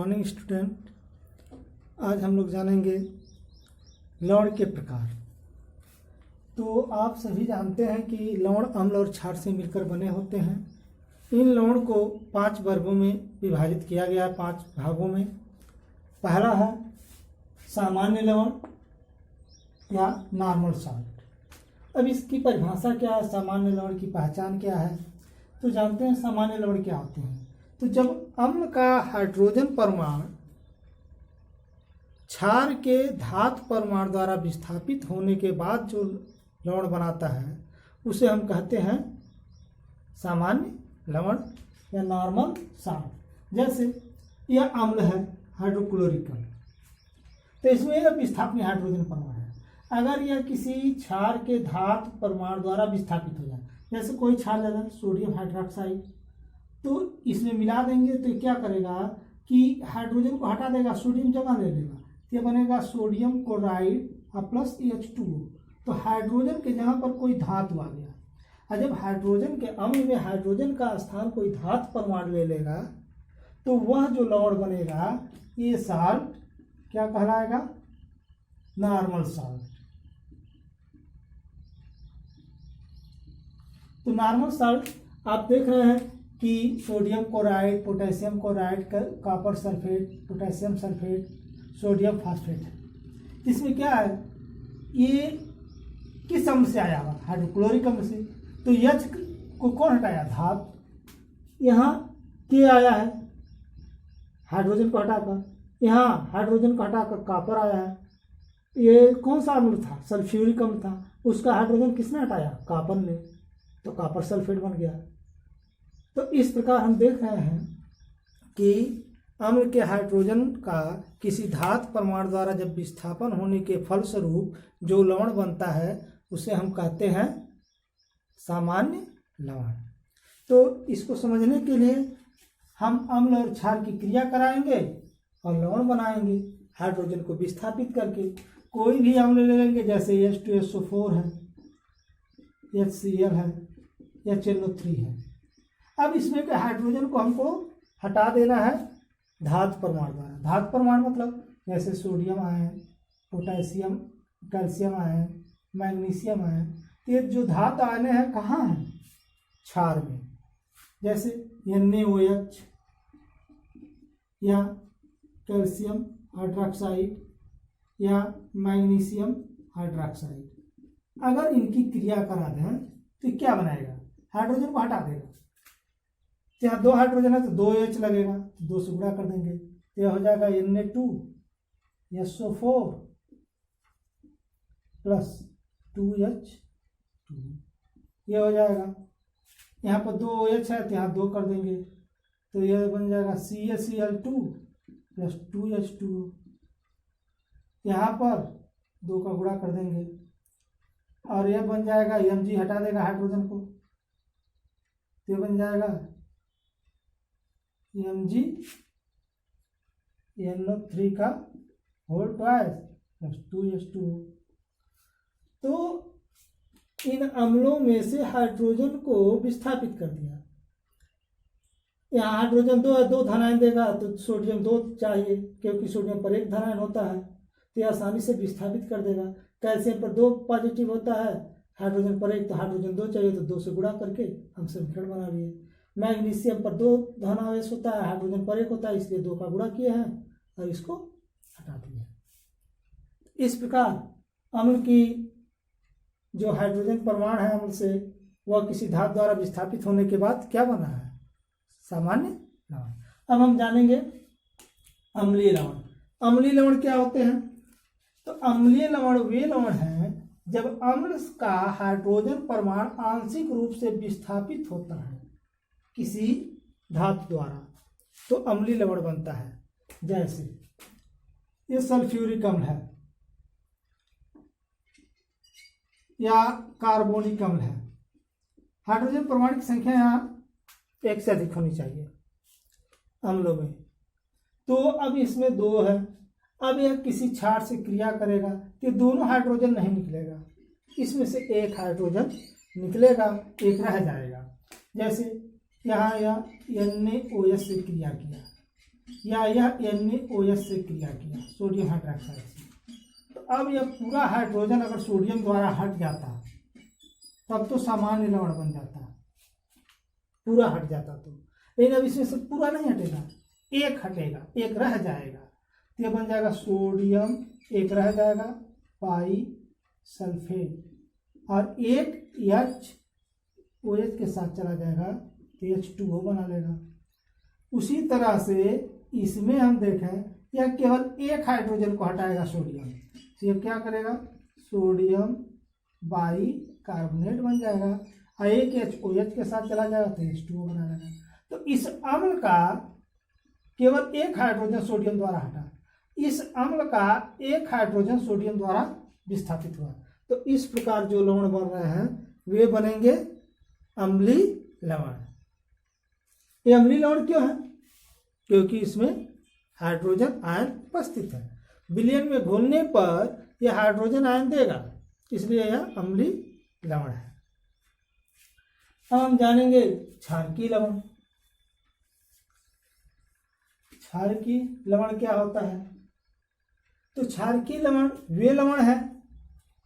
Morning student. आज हम लोग जानेंगे लवण के प्रकार। तो आप सभी जानते हैं कि लवण अम्ल और क्षार से मिलकर बने होते हैं। इन लवण को 5 वर्गों में विभाजित किया गया है, 5 भागों में। पहला है सामान्य लवण या नॉर्मल सॉल्ट। अब इसकी परिभाषा क्या है, सामान्य लवण की पहचान क्या है, तो जानते हैं सामान्य लवण क्या होते हैं। तो जब अम्ल का हाइड्रोजन परमाणु क्षार के धातु परमाणु द्वारा विस्थापित होने के बाद जो लवण बनाता है उसे हम कहते हैं सामान्य लवण या नॉर्मल सॉल्ट। जैसे यह अम्ल है हाइड्रोक्लोरिक अम्ल, तो इसमें यह विस्थापनीय हाइड्रोजन परमाणु है। अगर यह किसी क्षार के धातु परमाणु द्वारा विस्थापित हो जाए, जैसे कोई क्षार ले लें सोडियम हाइड्रोक्साइड, तो इसमें मिला देंगे तो क्या करेगा कि हाइड्रोजन को हटा देगा, सोडियम जगह ले लेगा, ये बनेगा सोडियम क्लोराइड प्लस H2O। तो हाइड्रोजन के जगह पर कोई धातु आ गया, और जब हाइड्रोजन के अम्ल में हाइड्रोजन का स्थान कोई धातु परमाणु ले लेगा तो वह जो लवण बनेगा ये साल्ट क्या कहलाएगा, नॉर्मल सॉल्ट। तो नॉर्मल सॉल्ट आप देख रहे हैं कि sodium chloride, potassium chloride, copper sulphate, potassium sulphate, sodium phosphate है। इसमें क्या है, ये किस अम्ल से आया हुआ, हाइड्रोक्लोरिक अम्ल से। तो H को कौन हटाया, धातु। यहाँ के आया है हाइड्रोजन को हटाकर, यहाँ हाइड्रोजन को हटाकर कॉपर आया है। ये कौन सा अम्ल था, सल्फ्यूरिक अम्ल था, उसका हाइड्रोजन किसने हटाया, कॉपर ने, तो कॉपर सल्फेट बन गया। तो इस प्रकार हम देख रहे हैं कि अम्ल के हाइड्रोजन का किसी धातु परमाणु द्वारा जब विस्थापन होने के फलस्वरूप जो लवण बनता है उसे हम कहते हैं सामान्य लवण। तो इसको समझने के लिए हम अम्ल और क्षार की क्रिया कराएंगे और लवण बनाएंगे हाइड्रोजन को विस्थापित करके। कोई भी अम्ल ले लेंगे, जैसे H2SO4 है, HCl है, HNO3 है। अब इसमें के हाइड्रोजन को हमको हटा देना है धातु परमाणु द्वारा। धातु परमाणु मतलब जैसे sodium ion, potassium, calcium ion, magnesium ion. ये जो धातु आयन है कहाँ है, क्षार में, जैसे NaOH या कैल्शियम हाइड्रोक्साइड या मैग्नीशियम हाइड्रोक्साइड। अगर इनकी क्रिया करा दें तो क्या बनाएगा, हाइड्रोजन को हटा देगा। यहाँ 2 हाइड्रोजन है तो 2H लगेगा, 2 से गुणा कर देंगे तो यह हो जाएगा Na2SO4 प्लस 2H2, ये हो जाएगा। यहाँ पर 2OH है तो यहाँ 2 कर देंगे तो यह बन जाएगा CaCl2 प्लस 2H2। यहाँ पर 2 का गुणा कर देंगे और यह बन जाएगा, Mg हटा देगा हाइड्रोजन को, तो यह बन जाएगा MgNO3 का होल ट्वाइस प्लस 2H2। तो इन अम्लों में से हाइड्रोजन को विस्थापित कर दिया। यहाँ हाइड्रोजन 2 है, 2 धनायन देगा तो सोडियम 2 चाहिए, क्योंकि सोडियम पर 1 धनायन होता है तो यह आसानी से विस्थापित कर देगा। कैल्शियम पर 2 पॉजिटिव होता है, हाइड्रोजन पर 1, तो हाइड्रोजन 2 चाहिए तो 2 से गुणा करके हम समीकरण बना लिए। मैग्नीशियम पर 2 धनावेश होता है, हाइड्रोजन पर 1 होता है, इसलिए 2 का गुणा किए हैं और इसको हटा दिए। इस प्रकार अम्ल की जो हाइड्रोजन परमाणु है अम्ल से, वह किसी धातु द्वारा विस्थापित होने के बाद क्या बना है, सामान्य लवण। अब हम जानेंगे अम्लीय लवण। अम्लीय लवण क्या होते हैं, तो अम्लीय लवण वे लवण हैं जब अम्ल का हाइड्रोजन परमाणु आंशिक रूप से विस्थापित होता है किसी धातु द्वारा, तो अम्लीय लवण बनता है। जैसे ये सल्फ्यूरिक अम्ल है या कार्बोनिक अम्ल है, हाइड्रोजन परमाणु की संख्या यहाँ 1 से अधिक होनी चाहिए अम्लों में। तो अब इसमें 2 है, अब यह किसी क्षार से क्रिया करेगा तो दोनों हाइड्रोजन नहीं निकलेगा, इसमें से 1 हाइड्रोजन निकलेगा, 1 रह जाएगा। जैसे यहाँ या NaOH से क्रिया किया या यह NaOH से क्रिया किया, सोडियम हाइड्रोक्साइड से। तो अब यह पूरा हाइड्रोजन अगर सोडियम द्वारा हट जाता तब तो सामान्य लवण बन जाता, पूरा हट जाता तो। लेकिन अब इसमें से पूरा नहीं हटेगा, एक हटेगा, एक रह जाएगा, तो यह बन जाएगा सोडियम, एक रह जाएगा पाई सल्फेट, और एक OH के साथ चला जाएगा तो H2O बना लेगा। उसी तरह से इसमें हम देखें यह केवल एक हाइड्रोजन को हटाएगा सोडियम, तो यह क्या करेगा, सोडियम बाई कार्बोनेट बन जाएगा, और एक OH के साथ चला जाएगा तो H2O बना लेगा। तो इस अम्ल का केवल एक हाइड्रोजन सोडियम द्वारा हटा, इस अम्ल का एक हाइड्रोजन सोडियम द्वारा विस्थापित हुआ। तो इस प्रकार जो लवण बन रहे हैं वे बनेंगे अम्लीय लवण। ये अम्लीय लवण क्यों है? क्योंकि इसमें हाइड्रोजन आयन उपस्थित है। विलयन में घोलने पर यह हाइड्रोजन आयन देगा, इसलिए यह अम्लीय लवण है। अब हम जानेंगे क्षारकीय लवण। क्षारकीय लवण क्या होता है? तो क्षारकीय लवण वे लवण है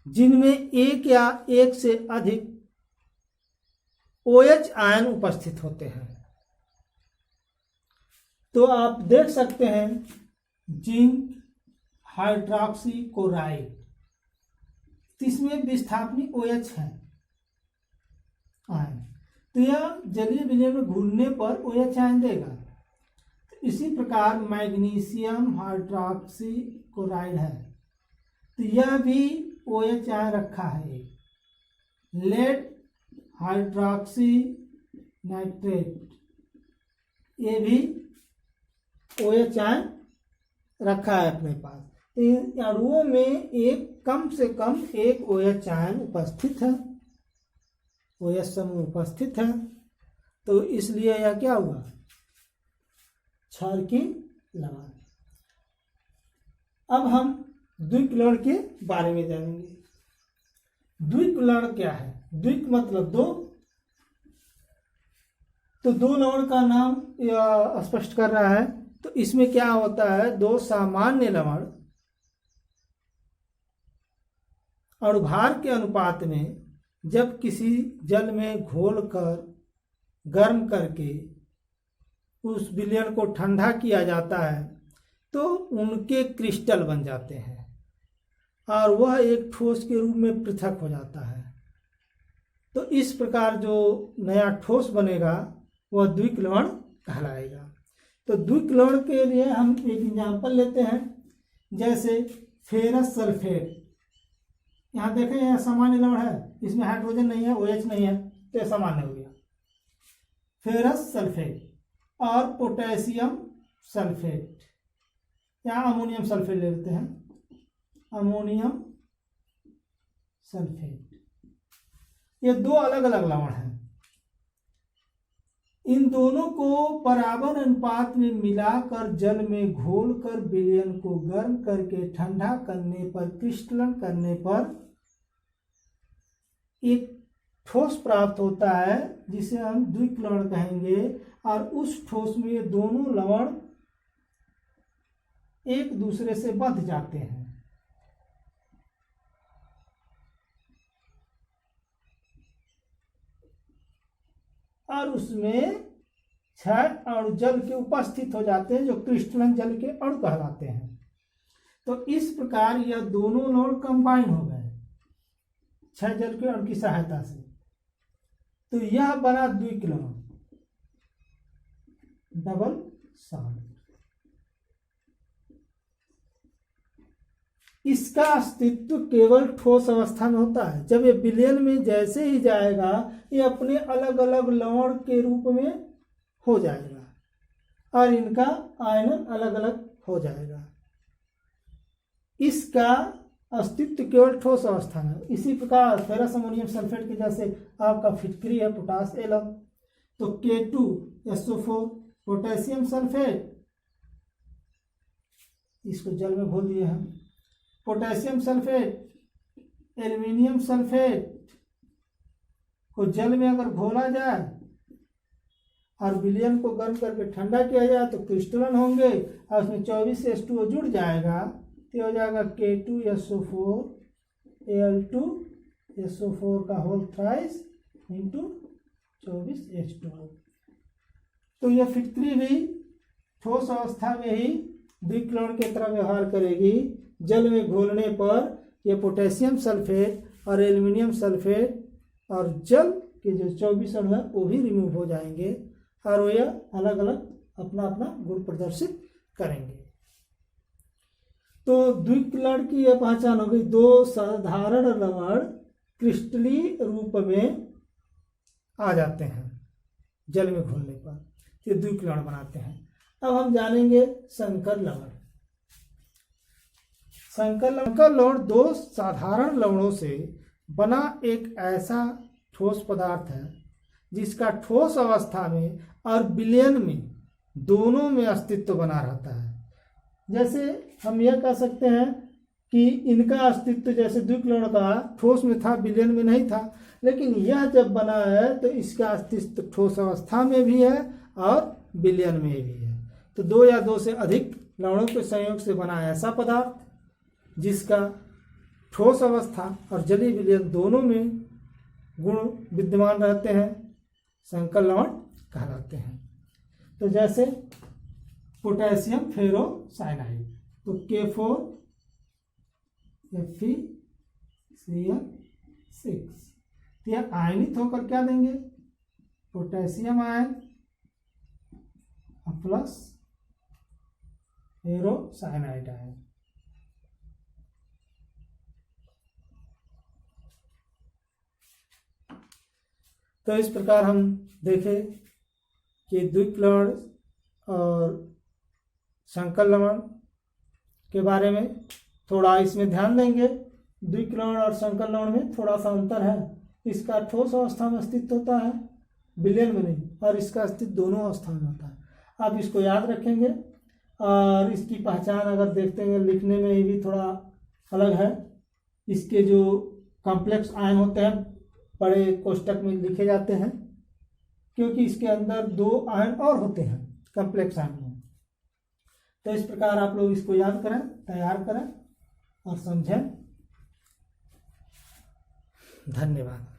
जिनमें एक या एक से अधिक OH आयन उपस्थित होते हैं। तो आप देख सकते हैं जिंक हाइड्रोक्सी क्लोराइड, इसमें विस्थापनी OH है आयन, तो यह जलीय विलयन में घुलने पर OH आयन देगा। इसी प्रकार मैग्नीशियम हाइड्रोक्सी क्लोराइड है, तो यह भी OH आयन रखा है। लेड हाइड्रोक्सी नाइट्रेट, ये भी OH आयन रखा है अपने पास। इन अणुओं में एक कम से कम एक OH आयन उपस्थित है, OH समूह उपस्थित है, तो इसलिए यह क्या हुआ, क्षारकीय लवण। अब हम द्विक लवण के बारे में जानेंगे। द्विक लवण क्या है? द्विक मतलब दो, तो दो लवण का नाम स्पष्ट कर रहा है। तो इसमें क्या होता है, दो सामान्य लवण अणुभार के अनुपात में जब किसी जल में घोलकर गर्म करके उस विलयन को ठंडा किया जाता है तो उनके क्रिस्टल बन जाते हैं और वह एक ठोस के रूप में पृथक हो जाता है। तो इस प्रकार जो नया ठोस बनेगा वह द्विक लवण कहलाएगा। तो द्विक लवण के लिए हम एक एग्जाम्पल लेते हैं, जैसे फेरस सल्फेट। यहाँ देखें यह सामान्य लवण है, इसमें हाइड्रोजन नहीं है, OH नहीं है, तो यह सामान्य हो गया फेरस सल्फेट। और पोटेशियम सल्फेट, यहाँ अमोनियम सल्फेट ले लेते हैं, अमोनियम सल्फेट। ये दो अलग अलग लवण हैं। इन दोनों को बराबर अनुपात में मिलाकर जल में घोलकर विलयन को गर्म करके ठंडा करने पर, क्रिस्टलन करने पर एक ठोस प्राप्त होता है जिसे हम द्विक लवण कहेंगे। और उस ठोस में ये दोनों लवण एक दूसरे से बंध जाते हैं। और उसमें 6 अणु जल के उपस्थित हो जाते हैं जो क्रिस्टलन जल के अणु कहलाते हैं। तो इस प्रकार यह दोनों लवण कंबाइन हो गए 6 जल के अणु की सहायता से, तो यह बना द्विक लवण, डबल सॉल्ट। इसका अस्तित्व केवल ठोस अवस्था में होता है। जब ये विलयन में जैसे ही जाएगा ये अपने अलग अलग लवण के रूप में हो जाएगा और इनका आयनन अलग अलग हो जाएगा। इसका अस्तित्व केवल ठोस अवस्था में। इसी प्रकार फेरस अमोनियम सल्फेट के जैसे आपका फिटकरी है पोटास एलम, तो K2SO4 पोटेशियम सल्फेट, इसको जल में घोल दिए हम, पोटेशियम सल्फेट एल्युमिनियम सल्फेट को जल में अगर घोला जाए और विलयन को गर्म करके ठंडा किया जाए तो क्रिस्टलन होंगे और उसमें 24 H2O जुड़ जाएगा तो हो जाएगा K2SO4 Al2SO4 का होल थ्राइस इंटू 24 H2O। तो यह फिटकरी भी ठोस अवस्था में ही द्विक्लोण की तरह व्यवहार करेगी। जल में घोलने पर यह पोटेशियम सल्फेट और एल्युमिनियम सल्फेट और जल के जो 24 अणु है वो भी रिमूव हो जाएंगे और वो यह अलग अलग अपना अपना गुण प्रदर्शित करेंगे। तो द्विक्लोण की यह पहचान हो गई। दो साधारण लवण क्रिस्टलीय रूप में आ जाते हैं जल में घुलने पर, ये द्विक्लोण बनाते हैं। अब हम जानेंगे संकर लवण। संकर लवण दो साधारण लवणों से बना एक ऐसा ठोस पदार्थ है जिसका ठोस अवस्था में और विलयन में दोनों में अस्तित्व बना रहता है। जैसे हम यह कह सकते हैं कि इनका अस्तित्व जैसे द्विक्लोण का ठोस में था, विलयन में नहीं था, लेकिन यह जब बना है तो इसका अस्तित्व ठोस अवस्था में भी है और विलयन में भी है। तो दो या दो से अधिक लवणों के संयोग से बना ऐसा पदार्थ जिसका ठोस अवस्था और जलीय विलयन दोनों में गुण विद्यमान रहते हैं संकर लवण कहलाते हैं। तो जैसे पोटेशियम फेरोसाइनाइड, तो K4Fe3Cl6, तो यह आयनित होकर क्या देंगे, potassium ion plus ferrocyanide ion. तो इस प्रकार हम देखें कि द्विक्लोण और संकर लवण के बारे में थोड़ा इसमें ध्यान देंगे। द्विक्लोण और संकर लवण में थोड़ा सा अंतर है। इसका ठोस अवस्था में अस्तित्व होता है, विलयन में नहीं, और इसका अस्तित्व दोनों अवस्था में होता है। आप इसको याद रखेंगे और इसकी पहचान अगर देखते हैं लिखने में ये भी थोड़ा अलग है। इसके जो कॉम्प्लेक्स आयन होते हैं बड़े कोष्टक में लिखे जाते हैं क्योंकि इसके अंदर दो आयन और होते हैं कॉम्प्लेक्स आयन में। तो इस प्रकार आप लोग इसको याद करें, तैयार करें और समझें। धन्यवाद।